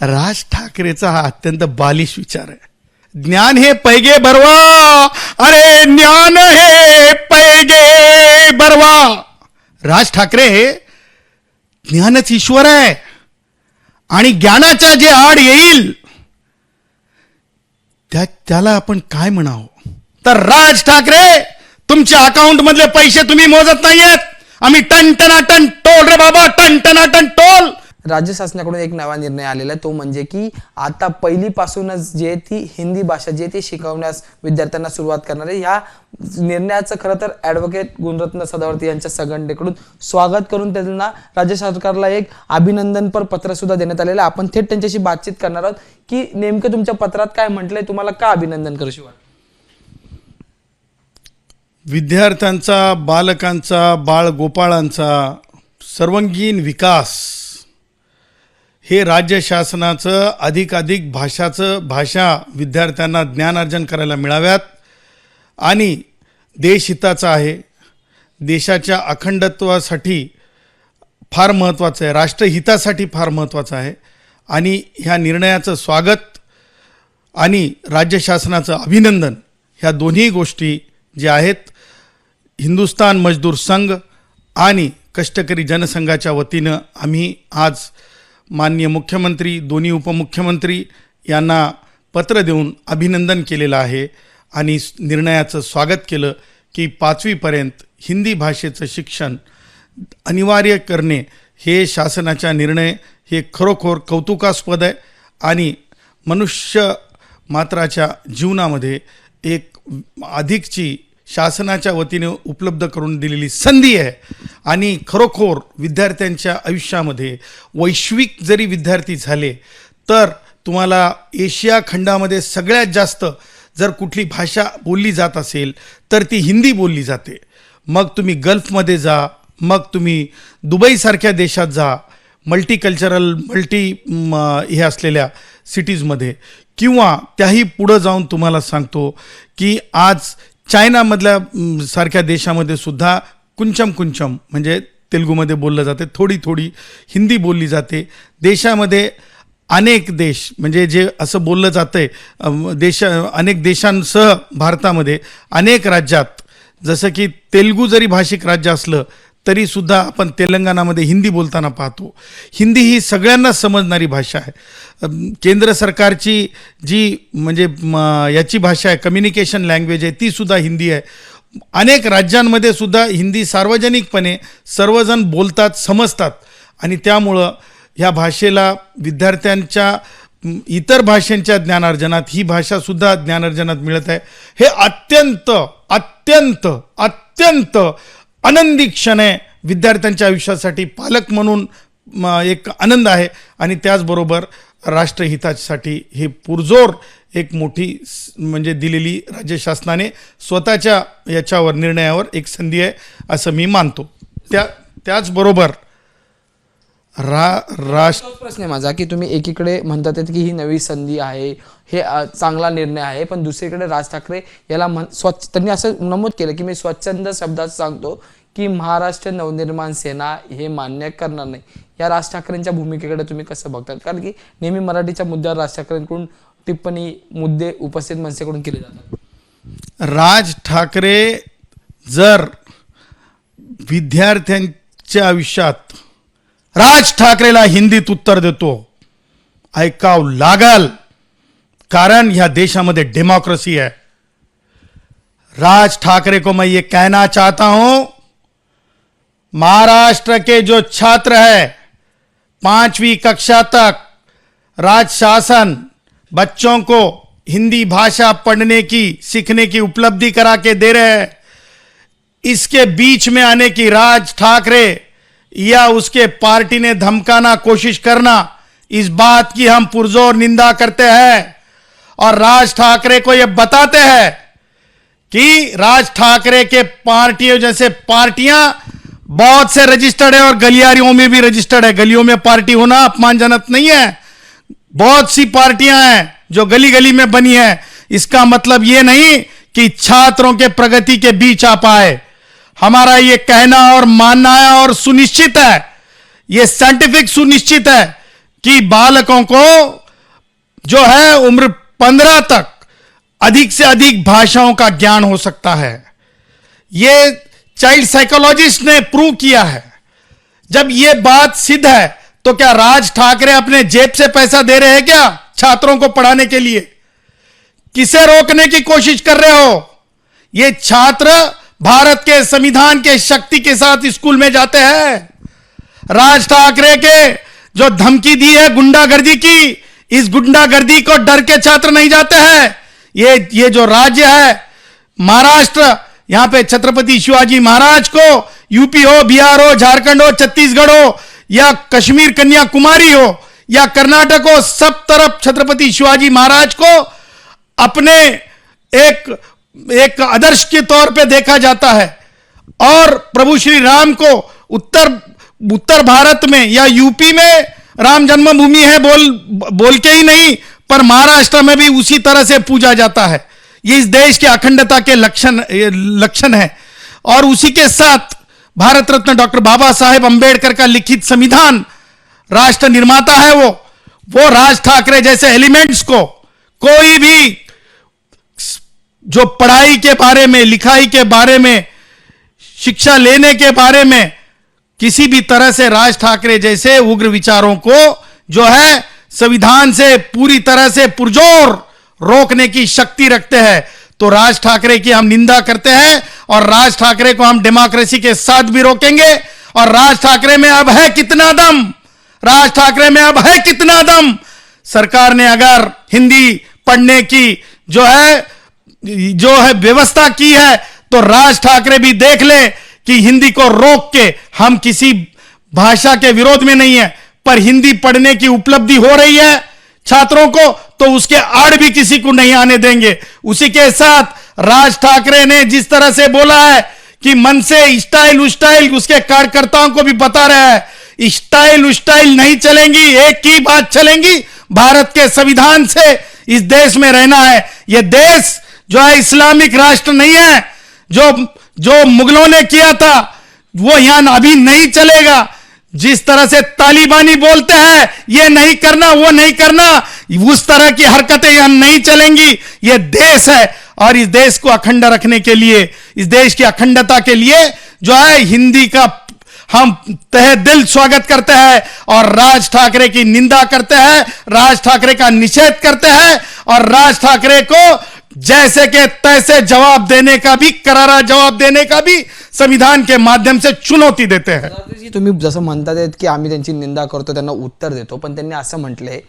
राज ठाकरेचा हा अत्यंत बालिश विचार आहे. ज्ञान हे पैगे भरवा, अरे ज्ञान हे पैगे भरवा. राज ठाकरे ज्ञानच ईश्वर आहे आणि ज्ञानाच्या जे आड येईल त्याला आपण काय म्हणावं. तर राज ठाकरे, तुमच्या अकाउंट मधले पैसे तुम्ही मोजत नाहीयेत. आम्ही टन टोल रे बाबा, टन टोल. राज्य शासनाकडून एक नवा निर्णय आलेला आहे, तो म्हणजे की आता पहिलीपासूनच जे ती हिंदी भाषा जे ते शिकवण्यास विद्यार्थ्यांना सुरुवात करणार आहे. या निर्णयाचं खरं तर ॲडव्होकेट गुणरत्न सदावर्ती यांच्या संघटनेकडून स्वागत करून त्यांना राज्य सरकारला एक अभिनंदनपर पत्र सुद्धा देण्यात आलेलं आहे. आपण थेट त्यांच्याशी बातचीत करणार आहोत की नेमकं तुमच्या पत्रात काय म्हटलंय, तुम्हाला का अभिनंदन करूशी वाटतं. विद्यार्थ्यांचा, बालकांचा, बाळगोपाळांचा सर्वांगीण विकास हे राज्य शासनाचं अधिकाधिक भाषा विद्यार्थ्यांना ज्ञानार्जन करायला मिळाव्यात आणि देशहिताचं आहे. देशाच्या अखंडत्वासाठी फार महत्त्वाचं आहे, राष्ट्रहितासाठी फार महत्त्वाचं आहे. आणि ह्या निर्णयाचं स्वागत आणि राज्य शासनाचं अभिनंदन, ह्या दोन्ही गोष्टी ज्या आहेत हिंदुस्तान मजदूर संघ आणि कष्टकरी जनसंघाच्या वतीनं आम्ही आज माननीय मुख्यमंत्री, दोन्ही उपमुख्यमंत्री यांना पत्र देऊन अभिनंदन केलेलं आहे आणि निर्णयाचं स्वागत केलं की 5वीपर्यंत हिंदी भाषेचं शिक्षण अनिवार्य करणे हे शासनाचा निर्णय हे खरोखर कौतुकास्पद आहे आणि मनुष्य मात्राच्या जीवनामध्ये एक अधिकची शासनाच्या वतीने उपलब्ध करून दिलेली संधी आहे. आणि खरोखर विद्यार्थ्यांच्या आयुष्यामध्ये वैश्विक जरी विद्यार्थी झाले तर तुम्हाला एशिया खंडामध्ये सगळ्यात जास्त जर कुठली भाषा बोलली जात असेल तर ती हिंदी बोलली जाते. मग तुम्ही गल्फमध्ये जा, मग तुम्ही दुबईसारख्या देशात जा, मल्टीकल्चरल हे असलेल्या सिटीजमध्ये, किंवा त्याही पुढं जाऊन तुम्हाला सांगतो की आज चायनामधल्या सारख्या देशामध्ये सुद्धा कुंचम म्हणजे तेलुगूमध्ये बोललं जाते, थोडी हिंदी बोलली जाते. देशामध्ये अनेक देश म्हणजे जे असं बोललं जातं आहे अनेक देशांसह भारतामध्ये अनेक राज्यात, जसं की तेलुगू जरी भाषिक राज्य असलं तरीसुद्धा आपण तेलंगणामध्ये हिंदी बोलताना पाहतो. हिंदी ही सगळ्यांना समजणारी भाषा आहे. केंद्र सरकारची जी म्हणजे याची भाषा आहे, कम्युनिकेशन लँग्वेज आहे, ती सुद्धा हिंदी आहे. अनेक राज्यांमध्ये सुद्धा हिंदी सार्वजनिकपणे सर्वजण बोलतात, समजतात आणि त्यामुळं ह्या भाषेला विद्यार्थ्यांच्या इतर भाषांच्या ज्ञानार्जनात ही भाषासुद्धा ज्ञानार्जनात मिळत आहे. हे अत्यंत अत्यंत अत्यंत आनंदी क्षण आहे विद्यार्थ्यांच्या आयुष्यासाठी. पालक म्हणून एक आनंद आहे आणि त्याचबरोबर राष्ट्रहितासाठी हे पुरजोर एक मोठी म्हणजे दिलेली राज्य शासनाने स्वतःच्या याच्यावर निर्णयावर एक संधी आहे असं मी मानतो. त्याचबरोबर प्रश्न आहे माझा की तुम्ही एकीकडे म्हणतात की ही नवी संधी आहे, हे चांगला निर्णय आहे, पण दुसरीकडे राज ठाकरे याला त्यांनी असं नमूद केलं की मी स्वच्छंद शब्दात सांगतो की महाराष्ट्र नवनिर्माण सेना हे मान्य करणार नाही. या राज ठाकरेंच्या भूमिकेकडे तुम्ही कसं बघतात, कारण की नेहमी मराठीच्या मुद्द्यावर राज ठाकरेंकडून टिप्पणी मुद्दे उपस्थित मनसेकडून केले जातात. राज ठाकरे जर विद्यार्थ्यांच्या आयुष्यात राज ठाकरेला हिंदीत उत्तर देतो, ऐकावं लागल, कारण ह्या देशामध्ये डेमोक्रेसी है. राज ठाकरे को मैं ये कहना चाहता हूं, महाराष्ट्र के जो छात्र है 5वीं कक्षा तक राज शासन बच्चों को हिंदी भाषा पढ़ने की, सीखने की उपलब्धि करा के दे रहे हैं. इसके बीच में आने की राज ठाकरे या उसके पार्टी ने धमकाना कोशिश करना, इस बात की हम पुरजोर निंदा करते हैं और राज ठाकरे को यह बताते हैं कि राज ठाकरे के पार्टियों जैसे पार्टियां बहुत से रजिस्टर्ड है और गलियारियों में भी रजिस्टर्ड है. गलियों में पार्टी होना अपमानजनक नहीं है. बहुत सी पार्टियां हैं जो गली गली में बनी है. इसका मतलब यह नहीं कि छात्रों के प्रगति के बीच आ पाए. हमारा ये कहना और मानना है और सुनिश्चित है, ये साइंटिफिक सुनिश्चित है कि बालकों को जो है उम्र 15 तक अधिक से अधिक भाषाओं का ज्ञान हो सकता है। ये चाइल्ड साइकोलॉजिस्ट ने प्रूव किया है। जब ये बात सिद्ध है तो क्या राज ठाकरे अपने जेब से पैसा दे रहे हैं क्या छात्रों को पढ़ाने के लिए? किसे रोकने की कोशिश कर रहे हो? ये छात्र भारत के संविधान के शक्ति के साथ स्कूल में जाते हैं। राज ठाकरे के जो धमकी दी है गुंडागर्दी की, इस गुंडागर्दी को डर के छात्र नहीं जाते हैं। ये जो राज्य है महाराष्ट्र, यहां पे छत्रपति शिवाजी महाराज को, यूपी हो, बिहार हो, झारखंड हो, छत्तीसगढ़ हो, या कश्मीर कन्याकुमारी हो, या कर्नाटक हो, सब तरफ छत्रपति शिवाजी महाराज को अपने एक आदर्श के तौर पे देखा जाता है। और प्रभु श्री राम को उत्तर भारत में या यूपी में राम जन्मभूमि है बोल के ही नहीं, पर महाराष्ट्र में भी उसी तरह से पूजा जाता है। ये इस देश के अखंडता के लक्षण है। और उसी के साथ भारत रत्न डॉक्टर बाबा साहेब अंबेडकर का लिखित संविधान, राष्ट्र निर्माता है वो राज ठाकरे जैसे एलिमेंट्स को कोई भी जो पढ़ाई के बारे में, लिखाई के बारे में, शिक्षा लेने के बारे में किसी भी तरह से राज ठाकरे जैसे उग्र विचारों को जो है संविधान से पूरी तरह से पुरजोर रोकने की शक्ति रखते हैं। तो राज ठाकरे की हम निंदा करते हैं और राज ठाकरे को हम डेमोक्रेसी के साथ भी रोकेंगे। और राज ठाकरे में अब है कितना दम, राज ठाकरे में अब है कितना दम। सरकार ने अगर हिंदी पढ़ने की जो है व्यवस्था की है तो राज ठाकरे भी देख ले कि हिंदी को रोक के, हम किसी भाषा के विरोध में नहीं है, पर हिंदी पढ़ने की उपलब्धि हो रही है छात्रों को, तो उसके आड़ भी किसी को नहीं आने देंगे। उसी के साथ राज ठाकरे ने जिस तरह से बोला है कि मन से स्टाइल उस्टाइल, उसके कार्यकर्ताओं को भी बता रहा है स्टाइल उस्टाइल नहीं चलेंगी, एक ही बात चलेंगी, भारत के संविधान से इस देश में रहना है। यह देश जो है इस्लामिक राष्ट्र नहीं है। जो मुगलों ने किया था वो यहां अभी नहीं चलेगा। जिस तरह से तालिबानी बोलते हैं ये नहीं करना, वो नहीं करना, उस तरह की हरकतें यहां नहीं चलेंगी। ये देश है और इस देश को अखंड रखने के लिए, इस देश की अखंडता के लिए जो है हिंदी का हम तहे दिल स्वागत करते हैं और राज ठाकरे की निंदा करते हैं, राज ठाकरे का निषेध करते हैं और राज ठाकरे को जैसे के तैसे जवाब देने का भी, करारा जवाब देने का भी संविधान के माध्यम से चुनौती देते हैं। तुम्ही जसं म्हणतात की आम्ही त्यांची निंदा करतो, त्यांना उत्तर देतो, पण त्यांनी असं म्हटलंय,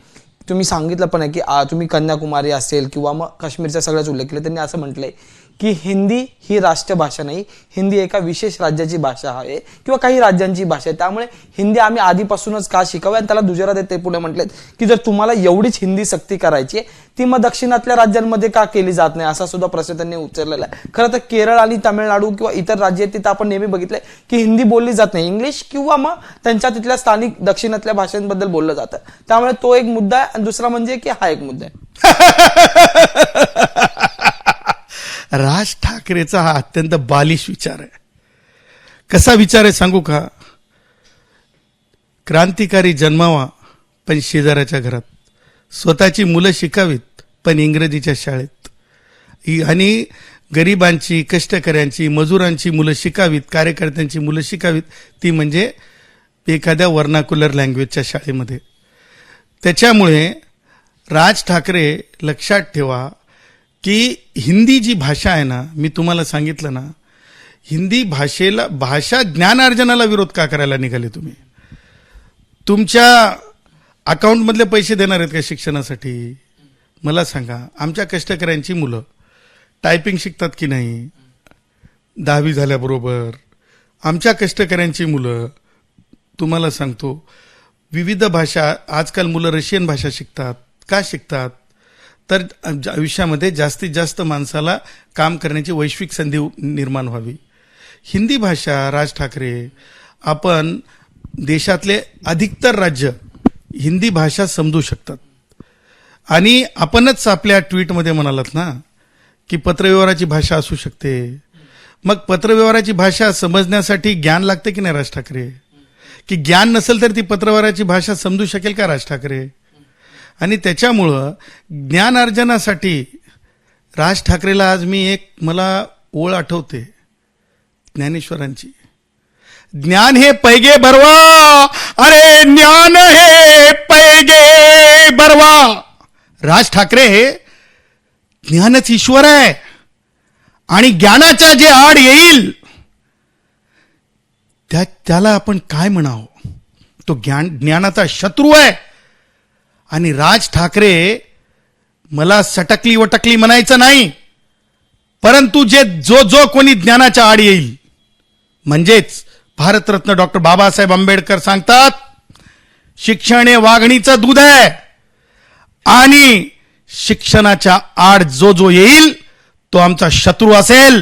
तुम्ही सांगितलं पण आहे की तुम्ही कन्याकुमारी असेल किंवा मग काश्मीरचा सगळ्याच उल्लेख केला, त्यांनी असं म्हटलंय की हिंदी ही राष्ट्रभाषा नाही, हिंदी एका विशेष राज्याची भाषा आहे किंवा काही राज्यांची भाषा आहे, त्यामुळे हिंदी आम्ही आधीपासूनच का शिकावी. आणि त्याला दुजोरा देत ते पुढे म्हटलेत की जर तुम्हाला एवढीच हिंदी सक्ती करायची आहे ती मग दक्षिणातल्या राज्यांमध्ये का केली जात नाही, असा सुद्धा प्रश्न त्यांनी उचललेला आहे. खरं तर केरळ आणि तामिळनाडू किंवा इतर राज्य आहेत तिथं आपण नेहमी बघितलंय की हिंदी बोलली जात नाही, इंग्लिश किंवा मग त्यांच्या तिथल्या स्थानिक दक्षिणातल्या भाषांबद्दल बोललं जातं. त्यामुळे तो एक मुद्दा आहे. आणि दुसरा म्हणजे की हा एक मुद्दा आहे. राज ठाकरेचा हा अत्यंत बालिश विचार आहे. कसा विचार आहे सांगू का? क्रांतिकारी जन्मावा पण शेजाऱ्याच्या घरात, स्वतःची मुलं शिकावीत पण इंग्रजीच्या शाळेत, आणि गरिबांची, कष्टकऱ्यांची, मजुरांची मुलं शिकावीत, कार्यकर्त्यांची मुलं शिकावीत ती म्हणजे एखाद्या वर्नाक्युलर लँग्वेजच्या शाळेमध्ये. त्याच्यामुळे राज ठाकरे लक्षात ठेवा की हिंदी जी भाषा आहे ना, मी तुम्हाला सांगितलं ना, हिंदी भाषा ज्ञानार्जनाला विरोध का करायला निघाले तुम्ही? तुमच्या अकाउंटमधले पैसे देणार आहेत का शिक्षणासाठी? मला सांगा. आमच्या कष्टकऱ्यांची मुलं टायपिंग शिकतात की नाही 10वी झाल्याबरोबर? आमच्या कष्टकऱ्यांची मुलं, तुम्हाला सांगतो, विविध भाषा, आजकाल मुलं रशियन भाषा शिकतात. का शिकतात? तर आयुष्यामध्ये जास्तीत जास्त माणसाला काम करण्याची वैश्विक संधी निर्माण व्हावी. हिंदी भाषा, राज ठाकरे, आपण देशातले अधिकतर राज्य हिंदी भाषा समजू शकतात. आणि आपणच आपल्या ट्विटमध्ये म्हणालात ना की पत्रव्यवहाराची भाषा असू शकते. मग पत्रव्यवहाराची भाषा समजण्यासाठी ज्ञान लागते की नाही राज ठाकरे? की ज्ञान नसेल तर ती पत्रव्यवहाराची भाषा समजू शकेल का राज ठाकरे? आणि त्याच्यामुळं ज्ञानार्जनासाठी राज ठाकरेला आज मी एक मला ओळ आठवते ज्ञानेश्वरांची, ज्ञान हे पैगे भरवा, अरे ज्ञान हे पैगे भरवा. राज ठाकरे ज्ञानच ईश्वर आहे आणि ज्ञानाच्या जे आड येईल त्याला आपण काय म्हणावं? तो ज्ञानाचा शत्रू आहे. आणि राज ठाकरे मला सटकली वटकली म्हणायचं नाही, परंतु जो कोणी ज्ञानाच्या आड येईल, म्हणजेच भारतरत्न डॉक्टर बाबासाहेब आंबेडकर सांगतात, शिक्षण हे वाघणीचं दूध आहे आणि शिक्षणाच्या आड जो येईल तो आमचा शत्रू असेल.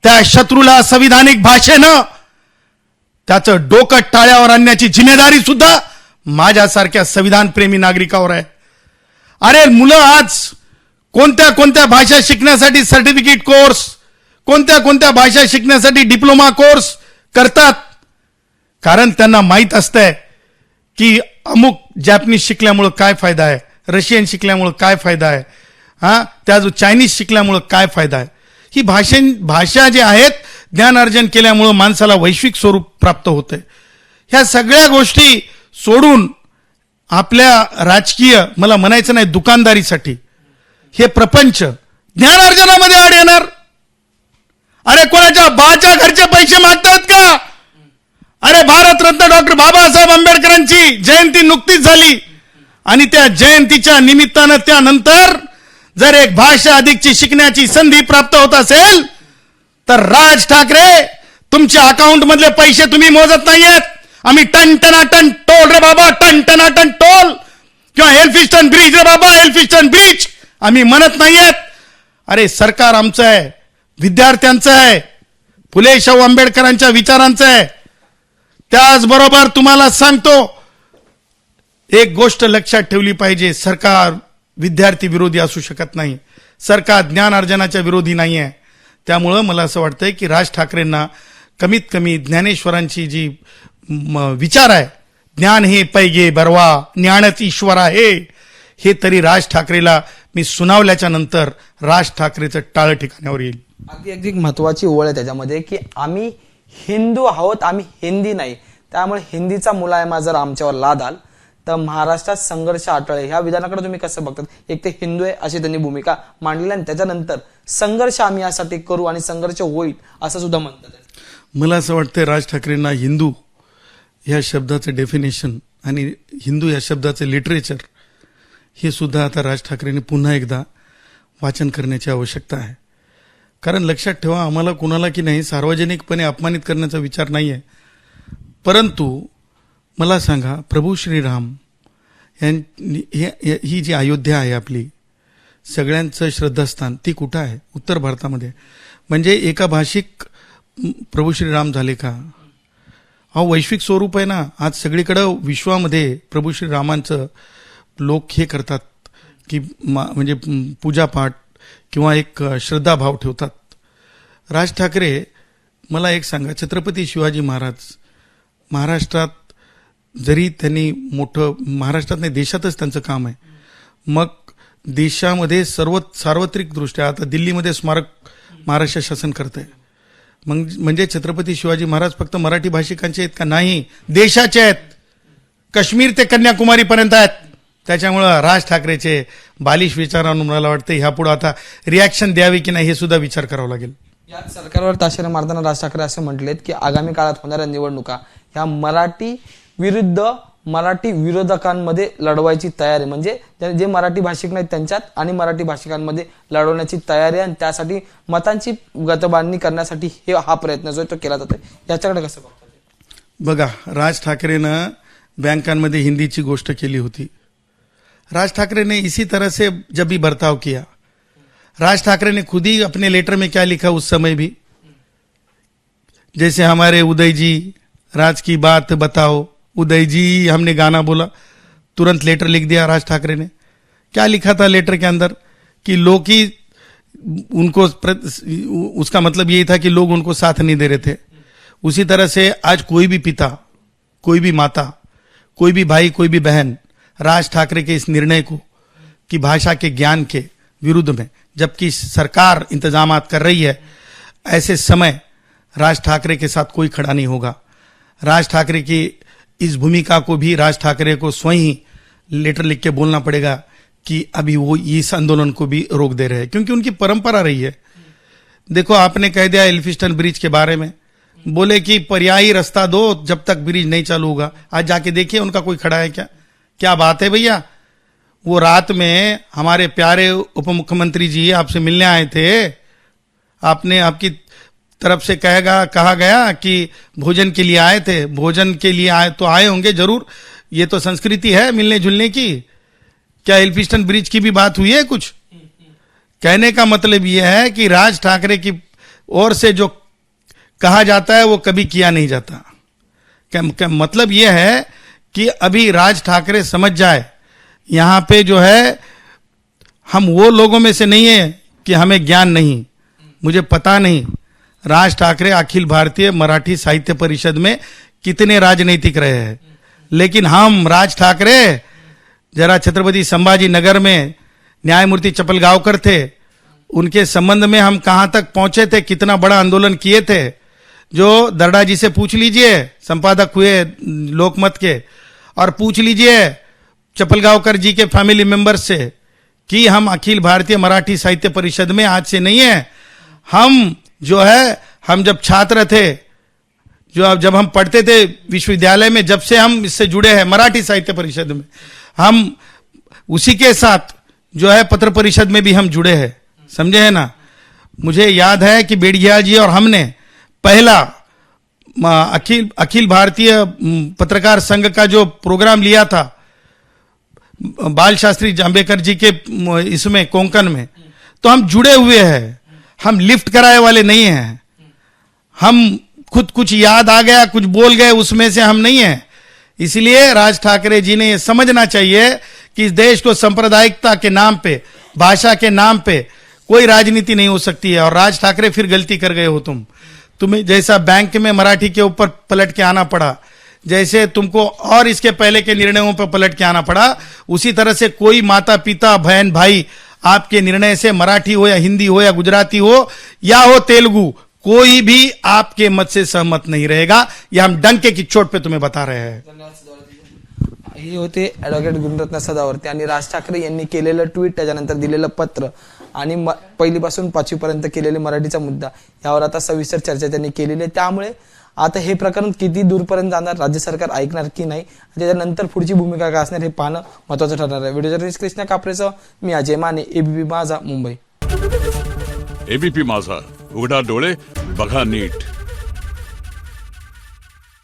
त्या शत्रूला संविधानिक भाषेनं त्याचं डोकं टाळ्यावर आणण्याची जिम्मेदारी सुद्धा माझ्यासारख्या संविधानप्रेमी नागरिकावर आहे. अरे मुलं आज कोणत्या भाषा शिकण्यासाठी सर्टिफिकेट कोर्स, कोणत्या भाषा शिकण्यासाठी डिप्लोमा कोर्स करतात, कारण त्यांना माहीत असतंय की अमुक जॅपनीज शिकल्यामुळं काय फायदा आहे, रशियन शिकल्यामुळं काय फायदा आहे, त्या जो चायनीज शिकल्यामुळं काय फायदा आहे. ही भाषा जे आहेत ज्ञानार्जन केल्यामुळं माणसाला वैश्विक स्वरूप प्राप्त होते. ह्या सगळ्या गोष्टी सोडून आपल्या राजकीय, मला म्हणायचं नाही दुकानदारीसाठी, हे प्रपंच ज्ञानार्जनामध्ये आड येणार. अरे कोणाच्या बाच्या घरचे पैसे मागतात का? अरे भारतरत्न डॉक्टर बाबासाहेब आंबेडकरांची जयंती नुकतीच झाली आणि त्या जयंतीच्या निमित्तानं त्यानंतर जर एक भाषा अधिकची शिकण्याची संधी प्राप्त होत असेल तर राज ठाकरे तुमच्या अकाउंट मधले पैसे तुम्ही मोजत नाहीयेत. आम्ही टन टोल रे बाबा, टन टोल, किंवा एल्फिस्टन ब्रिज रे बाबा, एल्फिस्टन ब्रिज आम्ही म्हणत नाहीयेत. अरे सरकार आमचं आहे, विद्यार्थ्यांचं आहे, फुले शाहू आंबेडकरांच्या विचारांचं आहे. त्याचबरोबर तुम्हाला सांगतो, एक गोष्ट लक्षात ठेवली पाहिजे, सरकार विद्यार्थी विरोधी असू शकत नाही, सरकार ज्ञानार्जनाच्या विरोधी नाही आहे. त्यामुळं मला असं वाटतंय की राज ठाकरेंना कमीत कमी ज्ञानेश्वरांची जी विचार आहे, ज्ञान हे पैगे भरवा, ज्ञानच ईश्वर आहे, हे तरी राज ठाकरेला मी सुनावल्याच्या नंतर राज ठाकरेचं टाळ ठिकाणावर येईल. अगदी महत्वाची ओळ आहे त्याच्यामध्ये की आम्ही हिंदू आहोत, आम्ही हिंदी नाही. त्यामुळे हिंदीचा मुलायमा जर आमच्यावर लादाल तर महाराष्ट्रात संघर्ष आटळे. ह्या विधानाकडे तुम्ही कसं बघतात? एक ते हिंदू आहे अशी त्यांनी भूमिका मांडली आणि त्याच्यानंतर संघर्ष आम्ही यासाठी करू आणि संघर्ष होईल असं सुद्धा म्हणतात. मला असं वाटतं राज ठाकरेंना हिंदू या शब्दाचं डेफिनेशन आणि हिंदू या शब्दाचं लिटरेचर हे सुद्धा आता राज ठाकरेंनी पुन्हा एकदा वाचन करण्याची आवश्यकता आहे. कारण लक्षात ठेवा, आम्हाला कुणाला की नाही सार्वजनिकपणे अपमानित करण्याचा विचार नाही आहे, परंतु मला सांगा, प्रभू श्रीराम ही जी अयोध्या आहे आपली, सगळ्यांचं श्रद्धास्थान, ती कुठं आहे? उत्तर भारतामध्ये. म्हणजे एका भाषिक प्रभू श्रीराम झाले का? हा वैश्विक स्वरूप आहे ना. आज सगळीकडं विश्वामध्ये प्रभू श्रीरामांचं लोक हे करतात की म्हणजे पूजापाठ किंवा एक श्रद्धाभाव ठेवतात. राज ठाकरे, मला एक सांगा, छत्रपती शिवाजी महाराज महाराष्ट्रात जरी त्यांनी मोठं, महाराष्ट्रात नाही देशातच त्यांचं काम आहे, मग देशामध्ये सार्वत्रिकदृष्ट्या आता दिल्लीमध्ये स्मारक महाराष्ट्र शासन करत आहे. मग म्हणजे छत्रपती शिवाजी महाराज फक्त मराठी भाषिकांचे आहेत का? नाही, देशाचे आहेत, काश्मीर ते कन्याकुमारी पर्यंत आहेत. त्याच्यामुळं राज ठाकरेचे बालिश विचारांना मला वाटतं ह्यापुढे आता रिॲक्शन द्यावी की नाही हे सुद्धा विचार करावा लागेल. या सरकारवर ताशेरे मारताना राज ठाकरे असे म्हटलेत की आगामी काळात होणाऱ्या निवडणुका ह्या मराठी विरुद्ध मराठी विरोधकांमध्ये लढवायची तयारी, म्हणजे जे मराठी भाषिक नाहीत त्यांच्यात आणि मराठी भाषिकांमध्ये लढवण्याची तयारी आहे आणि त्यासाठी मतांची गतबांधणी करण्यासाठी हा प्रयत्न जो तो केला जातोय. याच्याकडे कसं बघतात? बघा, राज ठाकरेनं बँकांमध्ये हिंदीची गोष्ट केली होती. राज ठाकरे ने इसी तरह से जब भी बर्ताव किया, राज ठाकरे ने खुद ही अपने लेटर में क्या लिखा उस समय भी, जैसे हमारे उदय जी, राज की बात बताओ उदय जी, हमने गाना बोला, तुरंत लेटर लिख दिया राज ठाकरे ने. क्या लिखा था लेटर के अंदर कि लोग ही उनको, उसका मतलब यही था कि लोग उनको साथ नहीं दे रहे थे. उसी तरह से आज कोई भी पिता कोई भी माता, कोई भी भाई, कोई भी बहन राज ठाकरे के इस निर्णय को कि भाषा के ज्ञान के विरुद्ध में, जबकि सरकार इंतजामात कर रही है, ऐसे समय राज ठाकरे के साथ कोई खड़ा नहीं होगा। राज ठाकरे की इस भूमिका को भी राज ठाकरे को स्वयं ही लेटर लिख के बोलना पड़ेगा कि अभी वो इस आंदोलन को भी रोक दे रहे हैं, क्योंकि उनकी परंपरा रही है। देखो, आपने कह दिया एल्फिस्टन ब्रिज के बारे में, बोले कि पर्यायी रास्ता दो जब तक ब्रिज नहीं चालू होगा। आज जाके देखिए उनका कोई खड़ा है क्या? क्या बात है भैया। वो रात में हमारे प्यारे उप मुख्यमंत्री जी आपसे मिलने आए थे, आपने आपकी तरफ से कहा गया कि भोजन के लिए आए थे। भोजन के लिए आए तो आए होंगे जरूर, ये तो संस्कृति है मिलने जुलने की। क्या एल्फिस्टन ब्रिज की भी बात हुई है कुछ? कहने का मतलब यह है कि राज ठाकरे की ओर से जो कहा जाता है वो कभी किया नहीं जाता। क्या मतलब यह है कि अभी राज ठाकरे समझ जाए, यहां पे जो है हम वो लोगों में से नहीं है कि हमें ज्ञान नहीं, मुझे पता नहीं राज ठाकरे अखिल भारतीय मराठी साहित्य परिषद में कितने राजनीतिक रहे हैं, लेकिन हम राज ठाकरे जरा छत्रपति संभाजी नगर में न्यायमूर्ति चपलगांवकर थे, उनके संबंध में हम कहां तक पहुंचे थे, कितना बड़ा आंदोलन किए थे। जो दर्डा जी से पूछ लीजिए, संपादक हुए लोकमत के, और पूछ लीजिए चपलगांवकर जी के फैमिली मेंबर्स से कि हम अखिल भारतीय मराठी साहित्य परिषद में आज से नहीं है। हम जो है, हम जब छात्र थे, जब हम पढ़ते थे विश्वविद्यालय में, जब से हम इससे जुड़े हैं मराठी साहित्य परिषद में, हम उसी के साथ जो है पत्र परिषद में भी हम जुड़े हैं, समझे है ना। मुझे याद है कि बेड़िया जी और हमने पहला अखिल भारतीय पत्रकार संघ का जो प्रोग्राम लिया था बाल शास्त्री जांबेकर जी के इसमें कोंकण में, तो हम जुड़े हुए हैं, हम लिफ्ट कराए वाले नहीं हैं। हम खुद कुछ याद आ गया, कुछ बोल गए, उसमें से हम नहीं हैं। इसलिए राज ठाकरे जी ने यह समझना चाहिए कि इस देश को सांप्रदायिकता के नाम पे, भाषा के नाम पे कोई राजनीति नहीं हो सकती है। और राज ठाकरे फिर गलती कर गए हो तुम्हें जैसा बैंक में मराठी के ऊपर पलट के आना पड़ा, जैसे तुमको और इसके पहले के निर्णयों पर पलट के आना पड़ा, उसी तरह से कोई माता पिता बहन भाई आपके निर्णय से, मराठी हो या हिंदी हो या गुजराती हो या हो तेलुगु, कोई भी आपके मत से सहमत नहीं रहेगा। यह हम डंके की चोट पे तुम्हें बता रहे हैं। हे होते ॲडव्होकेट गुणरत्न सदावर्ते आणि राज ठाकरे यांनी केलेलं ट्विट, त्याच्यानंतर दिलेलं पत्र आणि पहिलीपासून 5वी पर्यंत केलेले मराठीचा मुद्दा, यावर आता सविस्तर चर्चा त्यांनी केलेली आहे। त्यामुळे आता हे प्रकरण किती दूरपर्यंत जाणार, राज्य सरकार ऐकणार की नाही, त्याच्यानंतर पुढची भूमिका काय असणार हे पाहणं महत्त्वाचं ठरणार आहे। व्हिडिओ जर्नलिस्ट कृष्णा कापरेसह मी अजय माने, एबीपी माझा, मुंबई। एबीपी माझा, उघडा डोळे बघा नीट।